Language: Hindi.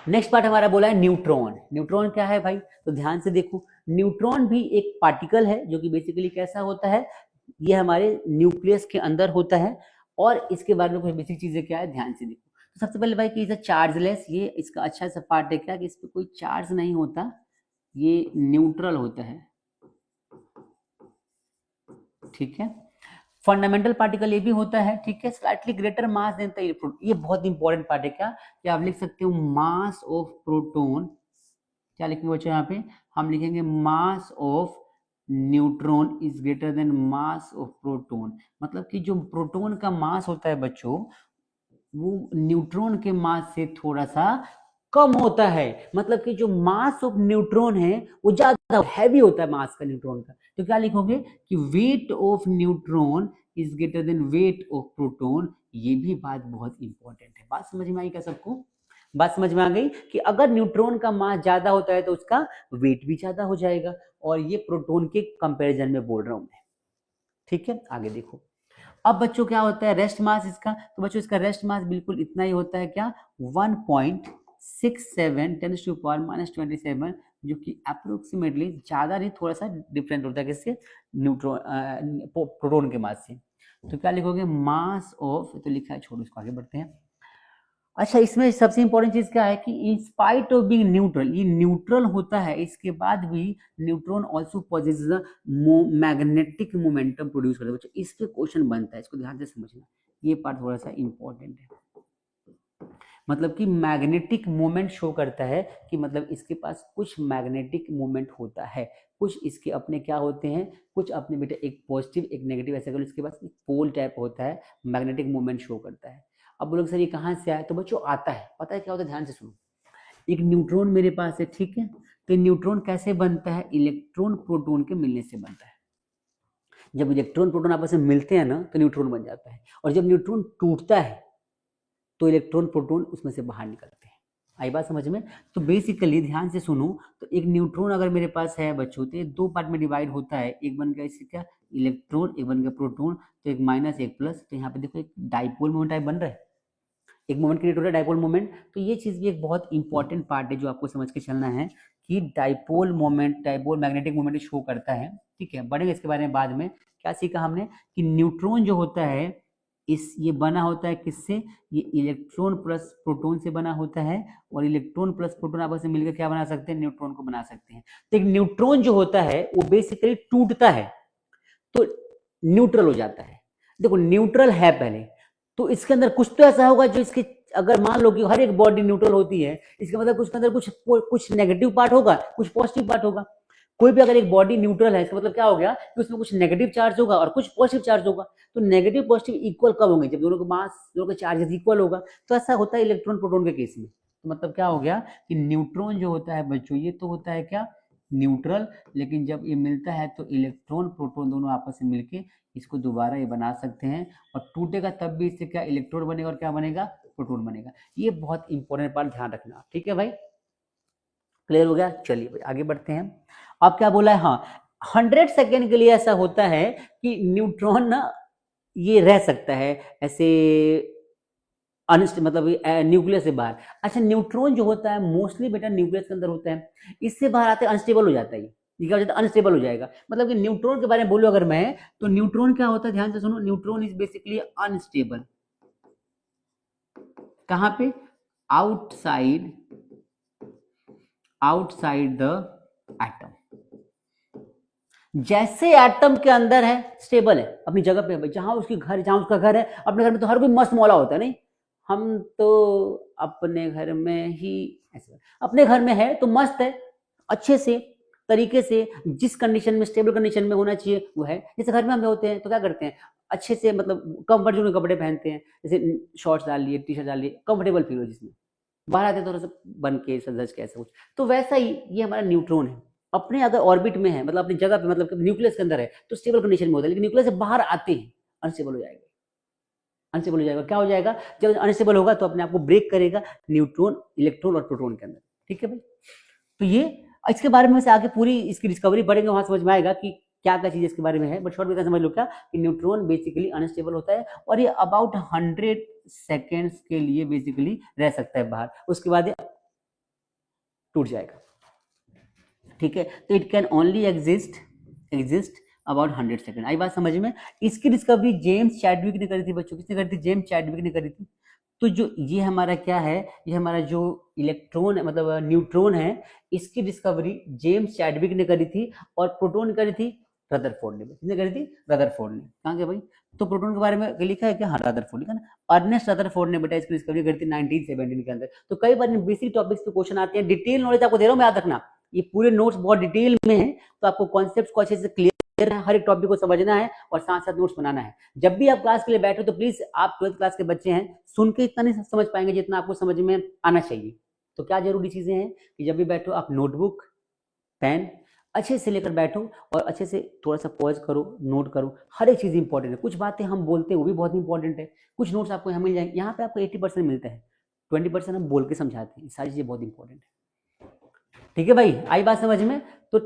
नेक्स्ट पार्ट हमारा बोला है न्यूट्रॉन। न्यूट्रॉन क्या है भाई, तो ध्यान से देखो, न्यूट्रॉन भी एक पार्टिकल है जो कि बेसिकली कैसा होता है, ये हमारे न्यूक्लियस के अंदर होता है। और इसके बारे में कुछ बेसिक चीजें क्या है, ध्यान से देखो। तो सबसे पहले भाई कि इज चार्जलेस, ये इसका अच्छा सा पार्ट है क्या कि इस पे कोई चार्ज नहीं होता, ये न्यूट्रल होता है, ठीक है। फंडामेंटल पार्टिकल ये भी होता है, ठीक है, slightly greater mass than the electron. ये बहुत इंपॉर्टेंट पार्ट है क्या कि आप लिख सकते हो मास ऑफ प्रोटॉन, क्या लिखेंगे बच्चों यहाँ पे, हम लिखेंगे mass of neutron is greater then mass of proton. मतलब कि जो प्रोटॉन का मास होता है बच्चों, वो न्यूट्रॉन के मास से थोड़ा सा कम होता है। मतलब कि जो मास ऑफ न्यूट्रॉन है वो ज्यादा हैवी होता है मास का न्यूट्रॉन का। तो क्या लिखोगे कि weight of neutron is greater than weight of proton. ये भी बात बहुत इंपॉर्टेंट है। बात समझ में आई क्या सबको? बात समझ में आ गई कि अगर न्यूट्रॉन का मास ज्यादा होता है तो उसका वेट भी ज्यादा हो जाएगा। और ये प्रोटॉन के कंपैरिजन में बोल रहा हूं मैं, ठीक है। आगे देखो, अब बच्चों क्या होता है रेस्ट मास इसका, तो बच्चों इसका रेस्ट मास बिल्कुल इतना ही होता है क्या, 1.67 10⁻⁻27, जो कि अप्रोक्सीमेटली ज्यादा नहीं, थोड़ा सा डिफरेंट होता है किससे, न्यूट्रॉन प्रोटॉन के मास से। तो क्या लिखोगे, मास ऑफ, तो लिखा है, छोड़ो इसको, आगे बढ़ते हैं। अच्छा, इसमें सबसे इंपॉर्टेंट चीज क्या है कि in spite of being neutral, ये न्यूट्रल होता है, इसके बाद भी neutron also possesses the magnetic momentum produce करता है। बच्चों इस पे क्वेश्चन बनता है, इसको ध्यान से समझना, ये पार्ट थोड़ा सा इंपॉर्टेंट है। मतलब कि मैग्नेटिक मोमेंट शो करता है कि मतलब इसके पास कुछ मैग्नेटिक मोमेंट होता है, कुछ इसके अपने क्या होते हैं, कुछ अपने बेटे एक पॉजिटिव एक नेगेटिव, ऐसे करो, इसके पास एक पोल टाइप होता है, मैग्नेटिक मोमेंट शो करता है। अब बोलोगे सर ये कहाँ से आया, तो बच्चों आता है, पता है क्या होता है, ध्यान से सुनो। एक न्यूट्रॉन मेरे पास है, ठीक है, तो न्यूट्रॉन कैसे बनता है, इलेक्ट्रॉन प्रोटॉन के मिलने से बनता है। जब इलेक्ट्रॉन प्रोटॉन आपस में मिलते हैं ना तो न्यूट्रॉन बन जाता है, और जब न्यूट्रॉन टूटता है तो इलेक्ट्रॉन प्रोटॉन उसमें से बाहर निकलते हैं। आई बात समझ में? तो बेसिकली ध्यान से सुनो, तो एक न्यूट्रॉन अगर मेरे पास है बच्चों, तो ये दो पार्ट में डिवाइड होता है, एक बन गया इससे क्या, इलेक्ट्रॉन, एक बन गया प्रोटॉन। तो एक माइनस एक प्लस, तो यहाँ पे देखो एक डाइपोल मोमेंट टाइप बन रहा है, एक मोमेंट क्रिएट हो रहा है, डाइपोल मोमेंट। तो ये चीज भी एक बहुत इंपॉर्टेंट पार्ट है जो आपको समझ के चलना है कि dipole moment, dipole magnetic moment show करता है, ठीक है। बढ़ेंगे इसके बारे में बाद में। क्या सीखा हमने कि न्यूट्रॉन जो होता है इस ये बना होता है किससे, ये इलेक्ट्रॉन प्लस प्रोटॉन से बना होता है, और इलेक्ट्रॉन प्लस प्रोटॉन आपस में मिलकर क्या बना सकते हैं, न्यूट्रॉन को बना सकते हैं। तो एक न्यूट्रॉन जो होता है वो बेसिकली टूटता है तो न्यूट्रल हो जाता है। देखो न्यूट्रल है पहले, तो इसके अंदर कुछ तो ऐसा होगा जो इसके, अगर मान लो कि हर एक बॉडी न्यूट्रल होती है, इसका मतलब उसके अंदर कुछ नेगेटिव पार्ट होगा, कुछ पॉजिटिव पार्ट होगा। कोई भी अगर एक बॉडी न्यूट्रल है, इसका मतलब क्या हो गया कि उसमें कुछ नेगेटिव चार्ज होगा और कुछ पॉजिटिव चार्ज होगा। तो नेगेटिव पॉजिटिव इक्वल कब होंगे, जब दोनों का मास, दोनों के चार्जेस इक्वल होगा। तो ऐसा होता है इलेक्ट्रॉन प्रोटॉन के केस में। तो मतलब क्या हो गया कि न्यूट्रॉन जो होता है बच्चों, ये तो होता है क्या, न्यूट्रल, लेकिन जब ये मिलता है तो इलेक्ट्रॉन प्रोटॉन दोनों आपस में मिलके इसको दोबारा ये बना सकते हैं, और टूटेगा तब भी इससे क्या, इलेक्ट्रॉन बनेगा, और क्या बनेगा, प्रोटॉन बनेगा। ये बहुत इंपॉर्टेंट पार्ट, ध्यान रखना, ठीक है भाई, क्लियर हो गया। चलिए भाई आगे बढ़ते हैं। अब क्या बोला है, हाँ 100 सेकेंड के लिए ऐसा होता है कि न्यूट्रॉन ना ये रह सकता है ऐसे मतलब न्यूक्लियस से बाहर। अच्छा, न्यूट्रॉन जो होता है मोस्टली बेटा न्यूक्लियस के अंदर होता है, इससे बाहर आते अनस्टेबल हो जाता है, ये क्या हो जाता है, अनस्टेबल हो जाएगा। मतलब कि न्यूट्रॉन के बारे में बोलूं अगर मैं, तो न्यूट्रॉन क्या होता है, ध्यान से सुनो, न्यूट्रॉन इज बेसिकली अनस्टेबल। कहां पे, आउटसाइड, आउटसाइड द एटम। जैसे एटम के अंदर है स्टेबल है, अपनी जगह पे है, जहां उसकी घर, जहां उसका घर है, अपने घर में तो हर कोई मस्त मौला होता है, नहीं, हम तो अपने घर में ही ऐसे, अपने घर में है तो मस्त है, अच्छे से तरीके से, जिस कंडीशन में, स्टेबल कंडीशन में होना चाहिए वो है। जैसे घर में हम होते हैं तो क्या करते हैं, अच्छे से मतलब कंफर्ट जोन के कपड़े पहनते हैं, जैसे शॉर्ट्स डाल लिए, टी शर्ट डाल लिए, कंफर्टेबल फील हो जिसमें, बाहर आते हैं थोड़ा सा बन के सज के ऐसा कुछ। तो वैसा ही ये हमारा न्यूट्रॉन है, अपने अगर ऑर्बिट में है, मतलब अपनी जगह पे, मतलब न्यूक्लियस के अंदर है तो स्टेबल कंडीशन में होता है, लेकिन न्यूक्लियस से बाहर आते हैं अनस्टेबल हो जाएगा। अनस्टेबल हो जाएगा, क्या हो जाएगा, जब अनस्टेबल होगा तो अपने आप को ब्रेक करेगा न्यूट्रॉन, इलेक्ट्रॉन और प्रोटॉन के अंदर, ठीक है भाई। तो ये इसके बारे में से आगे पूरी इसकी डिस्कवरी पढ़ेंगे, वहां समझ में आएगा कि क्या क्या चीज इसके बारे में है। बट शॉर्ट में समझ लो क्या कि न्यूट्रॉन बेसिकली अनस्टेबल होता है, और ये अबाउट 100 सेकेंड्स के लिए बेसिकली रह सकता है बाहर, उसके बाद टूट जाएगा। ठीक है, तो it can only exist about 100 second. आई बात समझ में? इसकी डिस्कवरी जेम्स चैडविक ने करी थी बच्चों। किसने करी थी? जेम्स चैडविक ने करी थी। तो जो ये हमारा क्या है, ये हमारा जो इलेक्ट्रॉन है, मतलब न्यूट्रॉन है, इसकी डिस्कवरी जेम्स चैडविक ने करी थी, और प्रोटॉन करी थी रदरफोर्ड ने। किसने करी थी? रदरफोर्ड ने। कहाँ गया भाई? तो प्रोटॉन के बारे में लिखा है क्या? हाँ, रदरफोर्ड लिखा ना। अर्नेस्ट रदरफोर्ड ने बेटा इसकी डिस्कवरी करी थी 1917 के अंदर। तो कई बार बेसिक टॉपिक्स पे क्वेश्चन आते हैं, डिटेल नॉलेज आपको दे रहा हूँ मैं, याद रखना। ये पूरे नोट्स बहुत डिटेल में है, तो आपको कॉन्सेप्ट को अच्छे से क्लियर है, हर एक टॉपिक को समझना है और साथ साथ नोट्स बनाना है। जब भी आप क्लास के लिए बैठो तो प्लीज, आप 12th क्लास के बच्चे हैं, सुन के इतना नहीं समझ पाएंगे जितना आपको समझ में आना चाहिए। तो क्या जरूरी चीजें हैं कि जब भी बैठो आप नोटबुक, पेन अच्छे से लेकर बैठो, और अच्छे से थोड़ा सा पॉज करो, नोट करो। हर एक चीज इंपॉर्टेंट है। कुछ बातें हम बोलते हैं वो भी बहुत इंपॉर्टेंट है। कुछ नोट्स आपको यहाँ मिल जाएंगे, यहाँ पे आपको 80% मिलता है, 20% हम बोल के समझाते हैं। सारी चीजें बहुत इंपॉर्टेंट है। ठीक है भाई, आई बात समझ में? तो